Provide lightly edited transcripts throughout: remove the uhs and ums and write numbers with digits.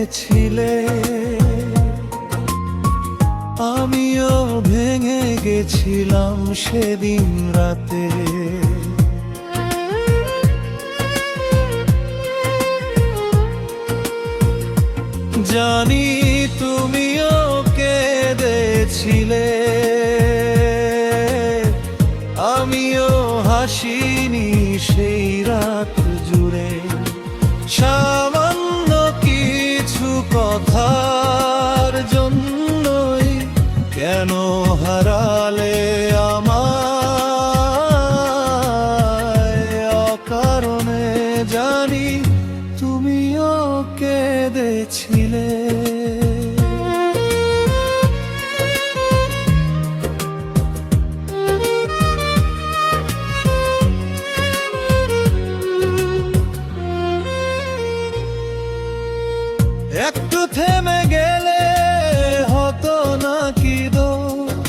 কেঁদেছিলে, আমিও ভেঙে গেছিলাম সেদিন রাতে। জানি তুমিও কেঁদেছিলে, আমিও হাসিনি সেই রাত জুড়ে। সামান্য কিছু কথার জন্যই কেন হারালে আমায় অকারণে। জানি তুমিও কেঁদেছিলে। একটু থেমে গেলে হতো নাকি দোষ,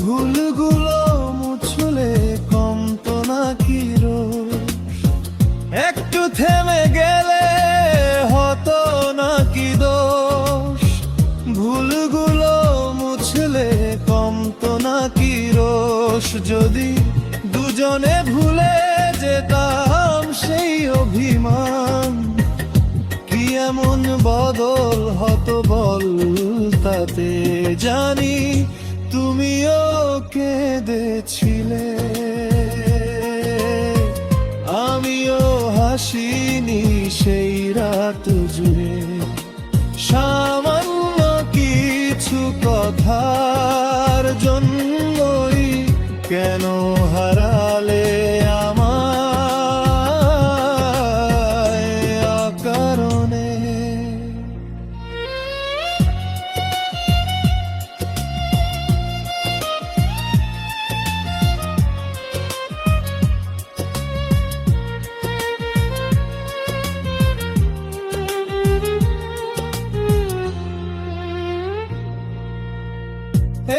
ভুলগুলো মুছলে কমতো নাকি রোষ। একটু থেমে গেলে হতো নাকি দোষ, ভুলগুলো মুছলে কমতো নাকি রোষ। যদি দুজনে ভুলে যেতাম সেই অভিমান, কি এমন বদল হতো বল তাতে। জানি তুমিও কেঁদেছিলে, আমিও হাসিনি সেই রাত জুড়ে। সামান্য কিছু কথার জন্যই কেন হারালে আমায় অকারণে।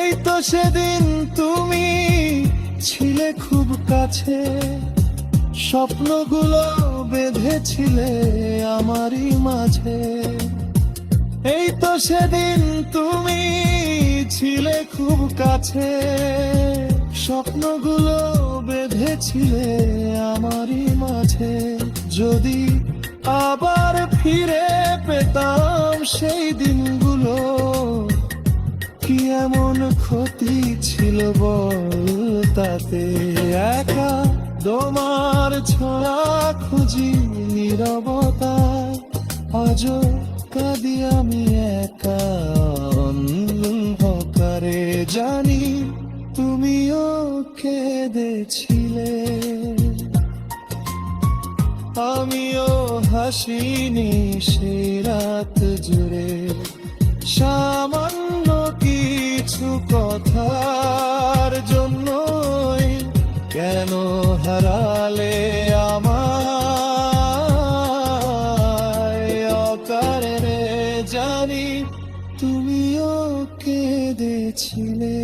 এই তো সেদিন তুমি ছিলে খুব কাছে, স্বপ্নগুলো বেঁধেছিলে আমারই মাঝে। এই তো সেদিন তুমি ছিলে খুব কাছে, স্বপ্নগুলো বেঁধেছিলে আমারই মাঝে। যদি আবার ফিরে পেতাম সেই দিনগুলো, কি এমন ক্ষতি ছিল বল তাতে। একা তোমার ছোঁয়া খুঁজি নীরবতায়, আজও কাঁদি আমি একা অন্ধকারে। জানি তুমিও কেঁদেছিলে, আমিও হাসিনি সেই রাত জুড়ে। সামান্য কিছু কথার জন্যই কেন হারালে আমায় অকারণে। জানি তুমিও কেঁদেছিলে।